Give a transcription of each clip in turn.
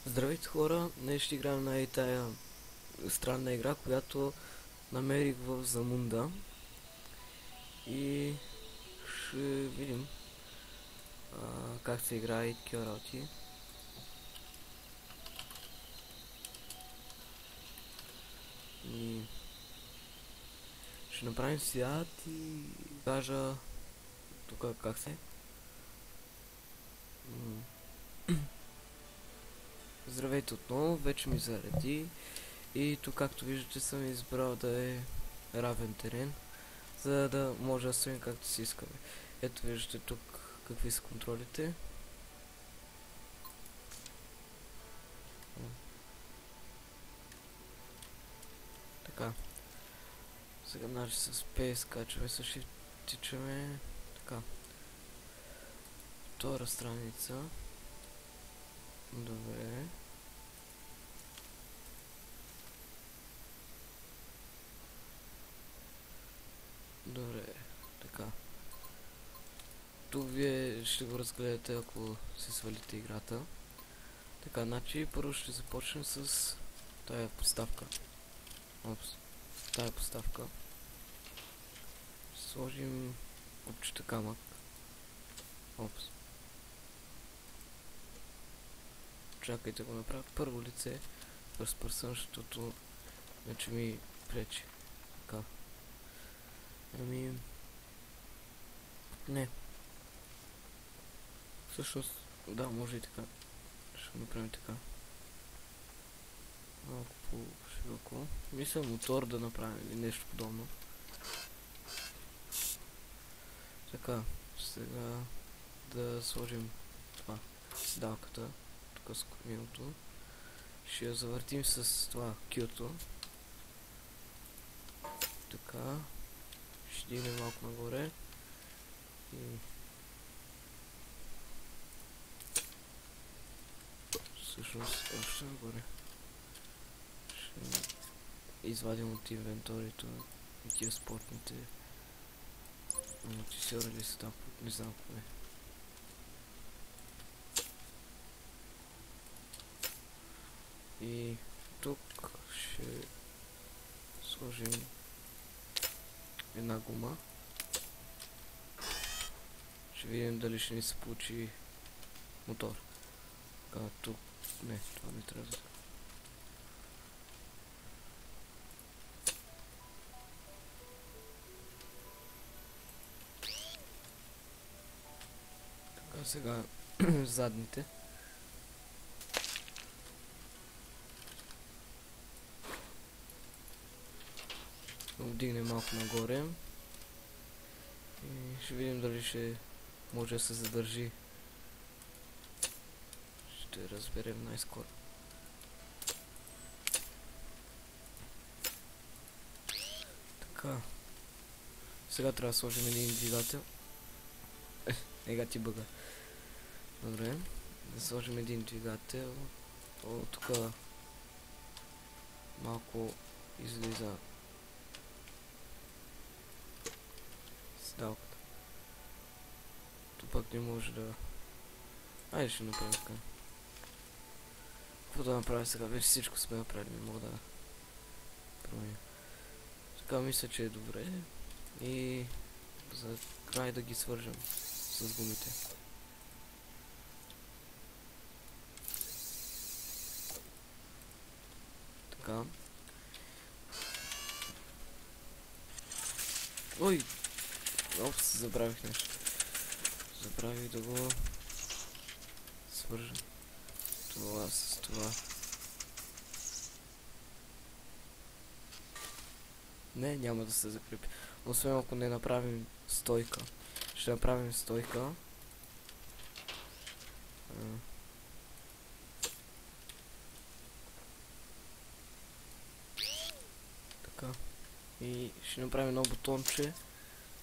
Здравейте хора, днес ще играем на тая странна игра, която намерих в Замунда и ще видим как се играе и такива работи. И ще направим свят и кажа тук как се. Здравейте отново, вече ми зареди и тук както виждате съм избрал да е равен терен, за да може да строим както си искаме. Ето виждате тук какви са контролите. Така. Сега значи с Space качваме, с Shift тичаме. Така. Втора страница. Добре. Добре. Така. Тук вие ще го разгледате, ако си свалите играта. Така, значи първо ще започнем с тая поставка. Опс. Тая поставка. Ще сложим купчета камък. Опс. Чакайте го направя първо лице. First person, защото вече ми пречи. Така. Ами... Не. Всъщност, да, може и така. Ще направим така. Малко по-широко. Мисля мотор да направим или нещо подобно. Така, сега да сложим това, седалката, тук с кормилото. Ще я завъртим с това Q-то. Така, ще дигнем малко нагоре. И всъщност още нагоре. Ще извадим от инвенторито и тия спортните амортисьори ли са там, не знам кое. И тук ще сложим една гума. Ще видим дали ще ни се получи мотор. Така, тук... Не, това не трябва да... Така, сега задните. Вдигнем малко нагоре. И ще видим дали ще може да се задържи. Ще разберем най-скоро. Така. Сега трябва да сложим един двигател. Ега ти бъга. Добре. Да сложим един двигател. О, тук малко излиза седалката. Тук пък не може да... Айде ще направим така. Какво да направя сега? Вече всичко сме направили, не мога да променя. Така мисля, че е добре. И за край да ги свържем с гумите. Така. Ой! Опс, забравих нещо. Забравих да го свържа. Това с това. Не, няма да се закрепи. Освен ако не направим стойка. Ще направим стойка. Така. И ще направим едно бутонче,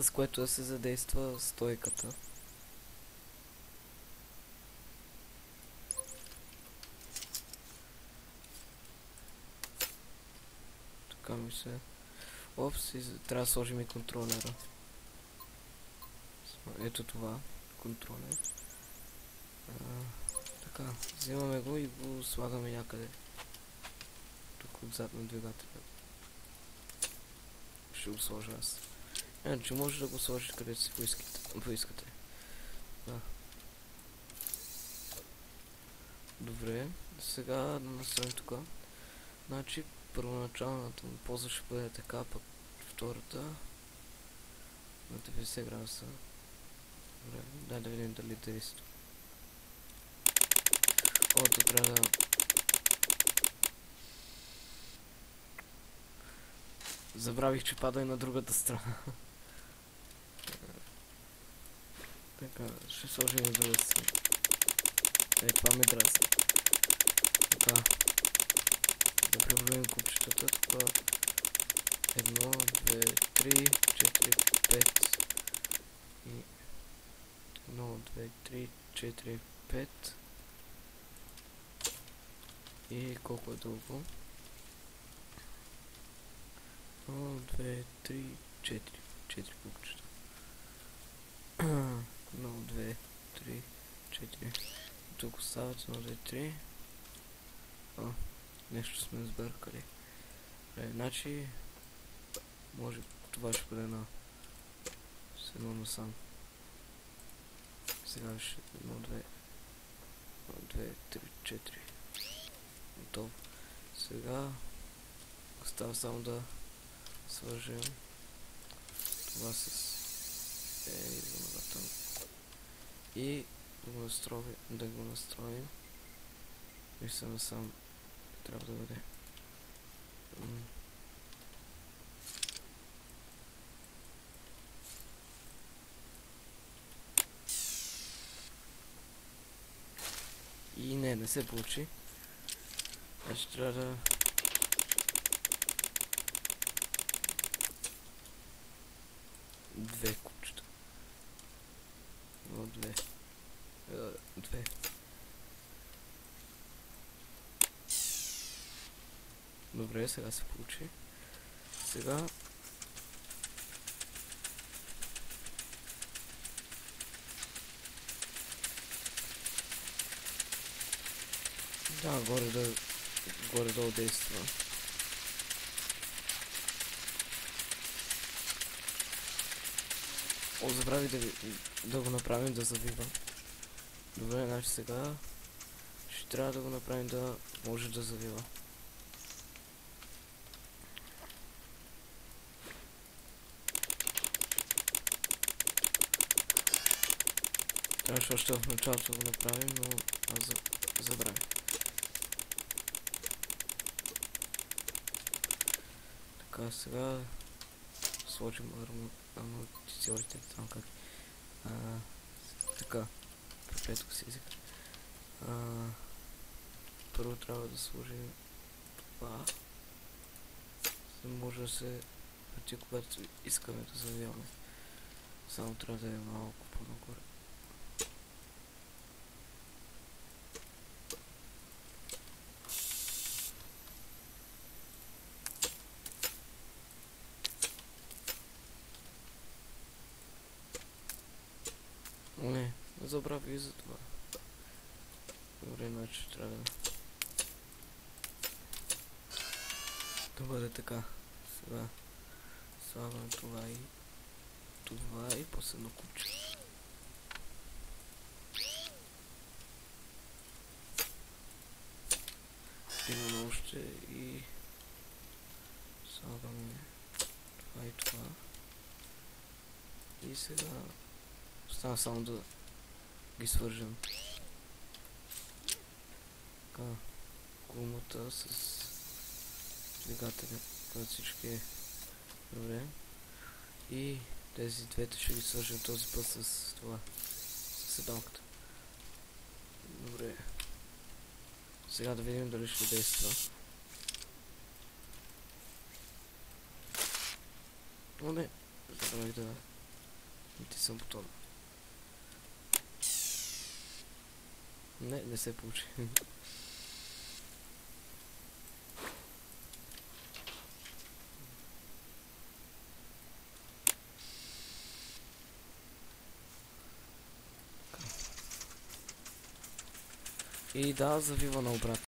с което да се задейства стойката. Така ми се... Опс, трябва да сложим и контролера. Ето това, контролер. Така, взимаме го и го слагаме някъде. Тук отзад на двигателя. Ще го сложа аз. Иначе може да го сложиш където си поискате. Да. Добре, сега да настроим тук. Значи, първоначалната му поза ще бъде така, пък втората на 90 градуса. Добре, дай да видим дали действа. О, тук трябва да... Забравих, че пада и на другата страна. Така, ще сложим на другата страна. Това ме дразни. Така. Да преброим купчетата. Това 1, 2, 3, 4, 5 и 1, 2, 3, 4, 5 и колко е дълго? 1, 2, 3, 4 купчета. 1, 2, 3, 4. Тук остават 1, 2, 3. Нещо сме сбъркали. Значи може това ще бъде на с едно насам. Сега ще 1, 2, 3, 4. Готово. Сега остава само да свържем това с и да го настроим. Мисля насам трябва да бъде. И не се получи. Значи трябва да... Две купчета. Две. Добре, сега се получи. Сега... Да, горе-долу действа. О, забрави да го направим да завива. Добре, значи сега ще трябва да го направим да може да завива. Трябваше още в началото да го направим, но аз забравих. Така, сега сложим амортизорите там как. Така, препетко си език. Първо трябва да сложим това. За да може да се върти, когато искаме да завиваме. Само трябва да е малко по-нагоре. Не забрави и за това. Добре, значи трябва да бъде така. Сега слагам това и после едно купче. Имаме още и слагаме това и това. И сега остана само да ги свържем. Така, гумата с двигателя, който всички е добре. И тези двете ще ги свържем този път с това, с седалката. Добре. Сега да видим дали ще действа. О, не, забравих да натисам бутона. Не се получи. И да, завива на обратно.